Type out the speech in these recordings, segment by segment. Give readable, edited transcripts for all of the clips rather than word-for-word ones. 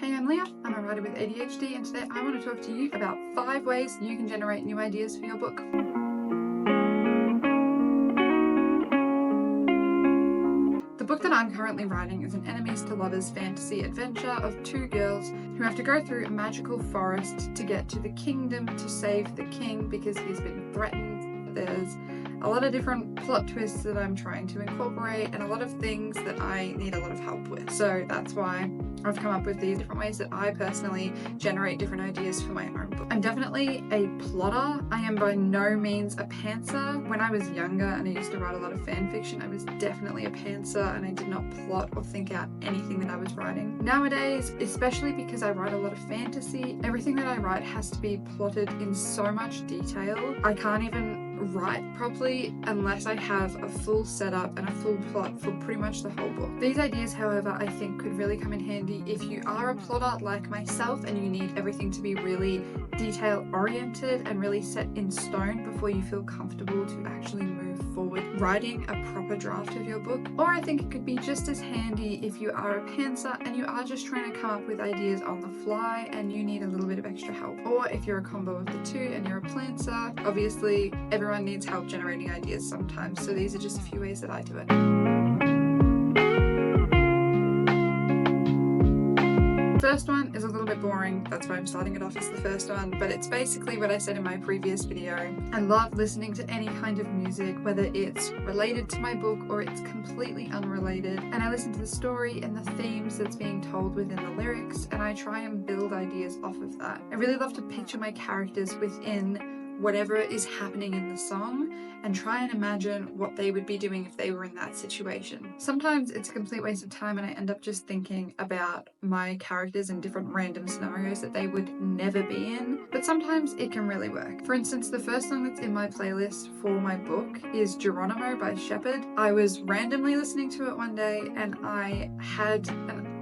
Hey, I'm Leah. I'm a writer with ADHD, and today I want to talk to you about 5 ways you can generate new ideas for your book. The book that I'm currently writing is an enemies to lovers fantasy adventure of 2 girls who have to go through a magical forest to get to the kingdom to save the king because he's been threatened. There's a lot of different plot twists that I'm trying to incorporate and a lot of things that I need a lot of help with. So that's why I've come up with these different ways that I personally generate different ideas for my own book. I'm definitely a plotter. I am by no means a pantser. When I was younger and I used to write a lot of fan fiction, I was definitely a pantser and I did not plot or think out anything that I was writing. Nowadays, especially because I write a lot of fantasy, everything that I write has to be plotted in so much detail. I can't even write properly unless I have a full setup and a full plot for pretty much the whole book. These ideas, however, I think could really come in handy if you are a plotter like myself and you need everything to be really detail oriented and really set in stone before you feel comfortable to actually move forward writing a proper draft of your book. Or I think it could be just as handy if you are a pantser and you are just trying to come up with ideas on the fly and you need a little bit of extra help. Or if you're a combo of the two and you're a planter, obviously everyone needs help generating ideas sometimes, so these are just a few ways that I do it. First one is a little bit boring, that's why I'm starting it off as the first one, but it's basically what I said in my previous video. I love listening to any kind of music, whether it's related to my book or it's completely unrelated, and I listen to the story and the themes that's being told within the lyrics, and I try and build ideas off of that. I really love to picture my characters within whatever is happening in the song and try and imagine what they would be doing if they were in that situation. Sometimes it's a complete waste of time and I end up just thinking about my characters in different random scenarios that they would never be in, but sometimes it can really work. For instance, the first song that's in my playlist for my book is Geronimo by Shepherd. I was randomly listening to it one day and I had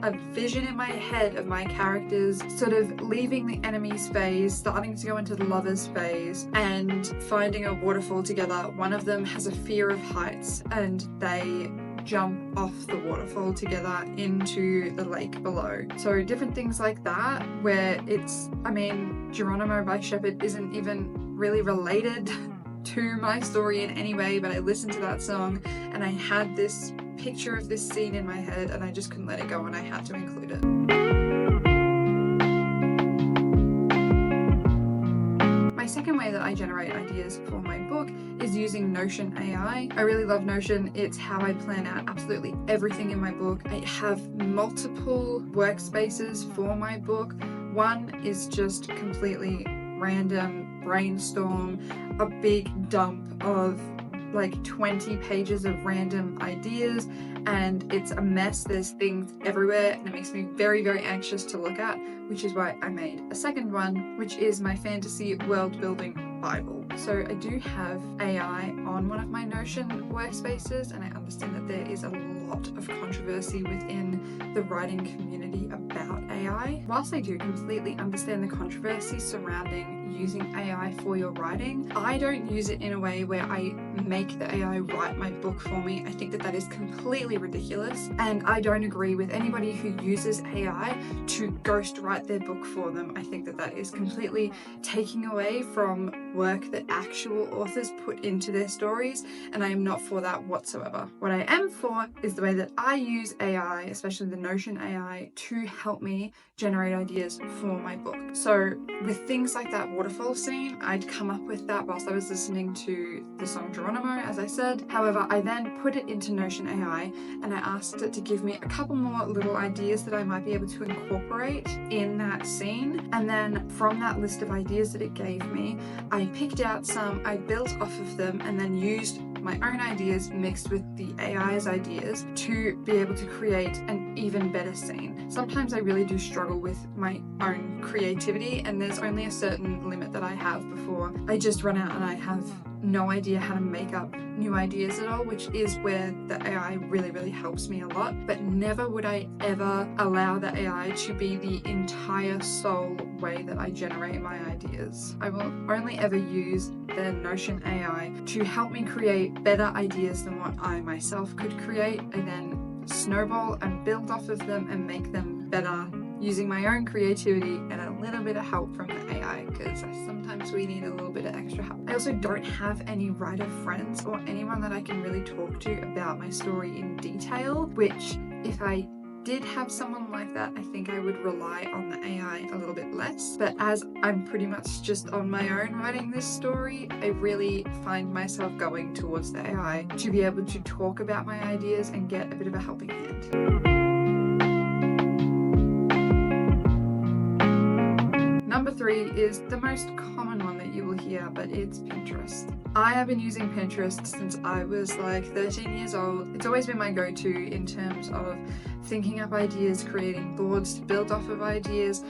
a vision in my head of my characters sort of leaving the enemies phase, starting to go into the lovers phase, and finding a waterfall together. One of them has a fear of heights and they jump off the waterfall together into the lake below. So different things like that where Geronimo by Shepherd isn't even really related to my story in any way, but I listened to that song and I had this picture of this scene in my head and I just couldn't let it go and I had to include it. My second way that I generate ideas for my book is using Notion AI. I really love Notion. It's how I plan out absolutely everything in my book. I have multiple workspaces for my book. One is just completely random brainstorm, a big dump of like 20 pages of random ideas, and it's a mess. There's things everywhere and it makes me very, very anxious to look at, which is why I made a second one, which is my fantasy world building Bible. So I do have AI on one of my Notion workspaces, and I understand that there is a lot of controversy within the writing community about AI. Whilst I do completely understand the controversy surrounding using AI for your writing, I don't use it in a way where I make the AI write my book for me. I think that that is completely ridiculous, and I don't agree with anybody who uses AI to ghostwrite their book for them. I think that that is completely taking away from work that actual authors put into their stories, and I am not for that whatsoever. What I am for is the way that I use AI, especially the Notion AI, to help me generate ideas for my book. So with things like that waterfall scene, I'd come up with that whilst I was listening to the song Geronimo, as I said. However, I then put it into Notion AI and I asked it to give me a couple more little ideas that I might be able to incorporate in that scene. And then from that list of ideas that it gave me, I picked out some, I built off of them, and then used my own ideas mixed with the AI's ideas to be able to create an even better scene. Sometimes I really do struggle with my own creativity, and there's only a certain limit that I have before I just run out and I have no idea how to make up new ideas at all, which is where the AI really, really helps me a lot. But never would I ever allow the AI to be the entire sole way that I generate my ideas. I will only ever use the Notion AI to help me create better ideas than what I myself could create, and then snowball and build off of them and make them better using my own creativity and a little bit of help from the AI, because sometimes we need a little bit of extra help. I also don't have any writer friends or anyone that I can really talk to about my story in detail, which if I did have someone like that, I think I would rely on the AI a little bit less. But as I'm pretty much just on my own writing this story, I really find myself going towards the AI to be able to talk about my ideas and get a bit of a helping hand. Number 3 is the most common one that you will hear, but it's Pinterest. I have been using Pinterest since I was like 13 years old. It's always been my go-to in terms of thinking up ideas, creating boards to build off of ideas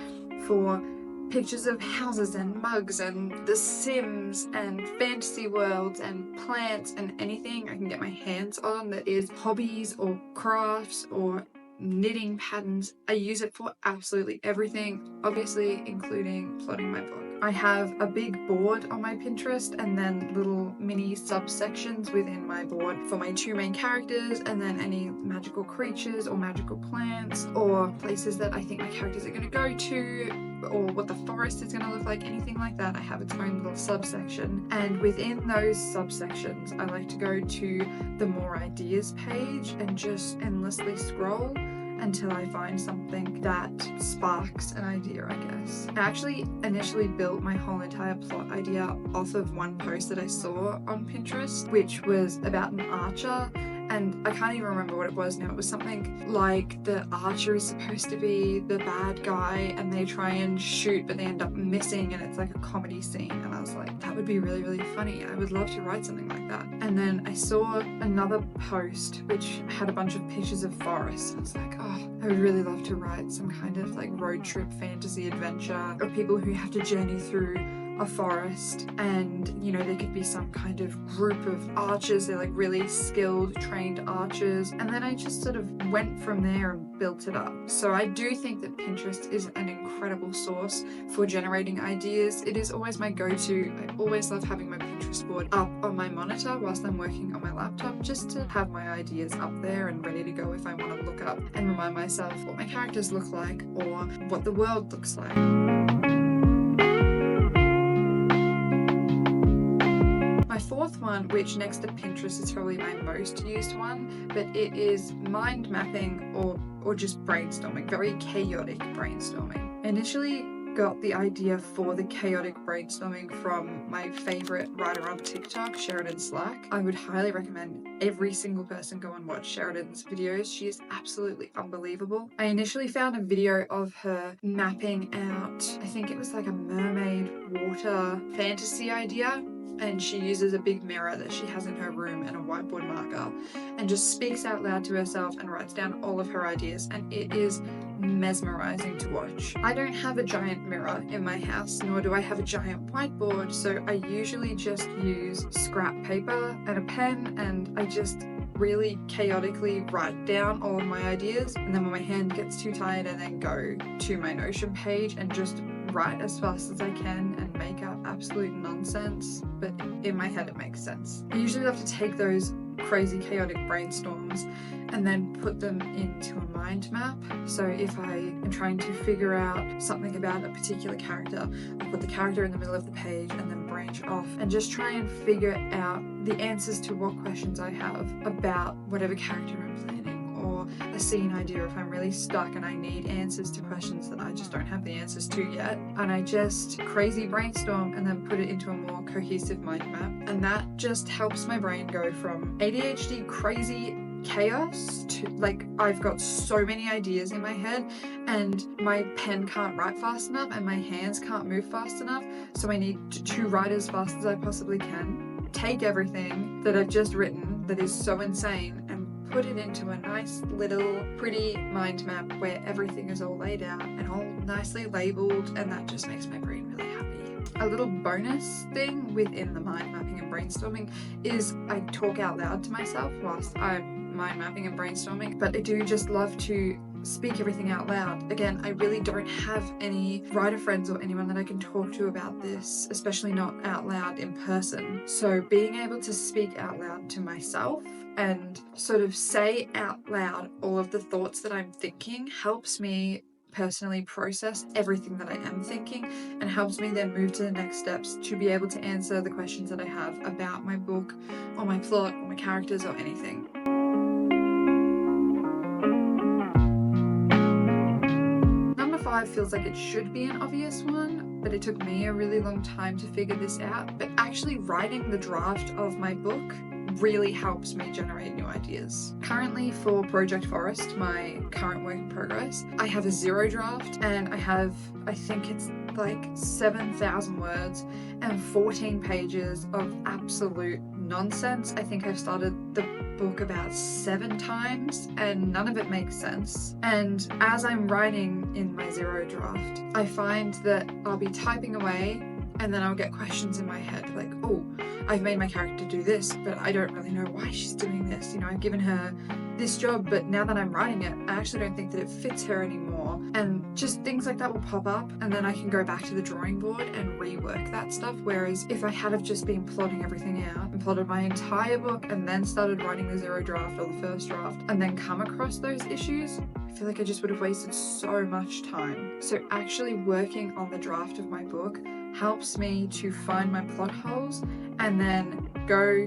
for pictures of houses and mugs and The Sims and fantasy worlds and plants and anything I can get my hands on that is hobbies or crafts or knitting patterns. I use it for absolutely everything, obviously including plotting my book. I have a big board on my Pinterest and then little mini subsections within my board for my 2 main characters, and then any magical creatures or magical plants or places that I think my characters are going to go to, or what the forest is going to look like, anything like that. I have its own little subsection, and within those subsections I like to go to the more ideas page and just endlessly scroll until I find something that sparks an idea, I guess. I actually initially built my whole entire plot idea off of one post that I saw on Pinterest, which was about an archer, and I can't even remember what it was now. It was something like the archer is supposed to be the bad guy and they try and shoot but they end up missing, and it's like a comedy scene, and I was like, that would be really, really funny. I would love to write something like that. And then I saw another post which had a bunch of pictures of forests, and I was like, oh, I would really love to write some kind of like road trip fantasy adventure of people who have to journey through a forest, and you know, there could be some kind of group of archers. They're like really skilled, trained archers, and then I just sort of went from there and built it up. So I do think that Pinterest is an incredible source for generating ideas. It is always my go-to. I always love having my Pinterest board up on my monitor whilst I'm working on my laptop, just to have my ideas up there and ready to go if I want to look up and remind myself what my characters look like or what the world looks like. My 4th one, which next to Pinterest is probably my most used one, but it is mind mapping or just brainstorming, very chaotic brainstorming. I initially got the idea for the chaotic brainstorming from my favorite writer on TikTok, Sheridan Slack. I would highly recommend every single person go and watch Sheridan's videos. She is absolutely unbelievable. I initially found a video of her mapping out, I think it was like a mermaid water fantasy idea, and she uses a big mirror that she has in her room and a whiteboard marker and just speaks out loud to herself and writes down all of her ideas, and it is mesmerizing to watch. I don't have a giant mirror in my house, nor do I have a giant whiteboard, so I usually just use scrap paper and a pen, and I just really chaotically write down all of my ideas, and then when my hand gets too tired, I then go to my Notion page and just write as fast as I can and make up absolute nonsense, but in my head it makes sense. I usually have to take those crazy chaotic brainstorms and then put them into a mind map. So if I am trying to figure out something about a particular character, I put the character in the middle of the page and then branch off and just try and figure out the answers to what questions I have about whatever character I'm planning, or a scene idea if I'm really stuck and I need answers to questions that I just don't have the answers to yet. And I just crazy brainstorm and then put it into a more cohesive mind map. And that just helps my brain go from ADHD crazy chaos to like, I've got so many ideas in my head and my pen can't write fast enough and my hands can't move fast enough, so I need to write as fast as I possibly can, take everything that I've just written that is so insane and put it into a nice little pretty mind map where everything is all laid out and all nicely labeled, and that just makes my brain really happy. A little bonus thing within the mind mapping and brainstorming is I talk out loud to myself whilst I'm mind mapping and brainstorming, but I do just love to speak everything out loud. Again, I really don't have any writer friends or anyone that I can talk to about this, especially not out loud in person. So being able to speak out loud to myself and sort of say out loud all of the thoughts that I'm thinking helps me personally process everything that I am thinking, and helps me then move to the next steps to be able to answer the questions that I have about my book or my plot or my characters or anything. Number 5 feels like it should be an obvious one, but it took me a really long time to figure this out. But actually writing the draft of my book really helps me generate new ideas. Currently for Project Forest, my current work in progress, I have a 0 draft, and I think it's like 7,000 words and 14 pages of absolute nonsense. I think I've started the book about 7 times and none of it makes sense. And as I'm writing in my 0 draft, I find that I'll be typing away and then I'll get questions in my head like, oh, I've made my character do this, but I don't really know why she's doing this. You know, I've given her this job, but now that I'm writing it, I actually don't think that it fits her anymore. And just things like that will pop up, and then I can go back to the drawing board and rework that stuff. Whereas if I had have just been plotting everything out and plotted my entire book and then started writing the 0 draft or the first draft and then come across those issues, I feel like I just would have wasted so much time. So actually working on the draft of my book helps me to find my plot holes and then go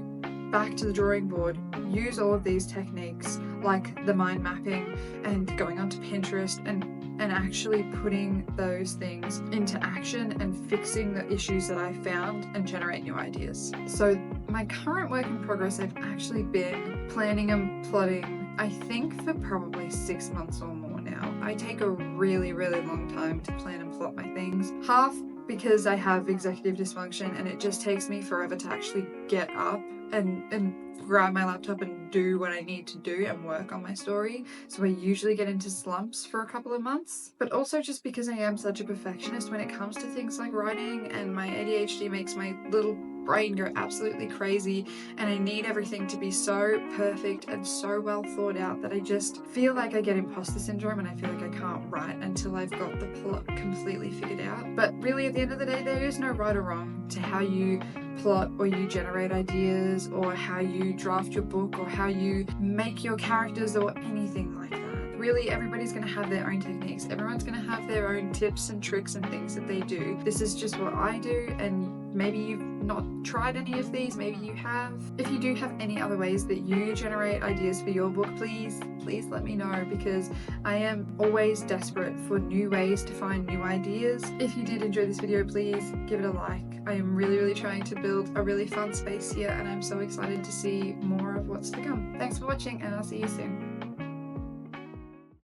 back to the drawing board, use all of these techniques like the mind mapping and going onto Pinterest and actually putting those things into action and fixing the issues that I found and generate new ideas. So my current work in progress, I've actually been planning and plotting, I think, for probably 6 months or more now. I take a really, really long time to plan and plot my things. Half because I have executive dysfunction and it just takes me forever to actually get up and grab my laptop and do what I need to do and work on my story. So I usually get into slumps for a couple of months. But also just because I am such a perfectionist when it comes to things like writing, and my ADHD makes my little brain go absolutely crazy, and I need everything to be so perfect and so well thought out that I just feel like I get imposter syndrome and I feel like I can't write until I've got the plot completely figured out. But really at the end of the day, there is no right or wrong to how you plot or you generate ideas or how you draft your book or how you make your characters or anything like that. Really, everybody's going to have their own techniques. Everyone's going to have their own tips and tricks and things that they do. This is just what I do, and maybe you've not tried any of these, maybe you have. If you do have any other ways that you generate ideas for your book, please let me know, because I am always desperate for new ways to find new ideas. If you did enjoy this video, please give it a like. I am really trying to build a really fun space here, and I'm so excited to see more of what's to come. Thanks for watching, and I'll see you soon.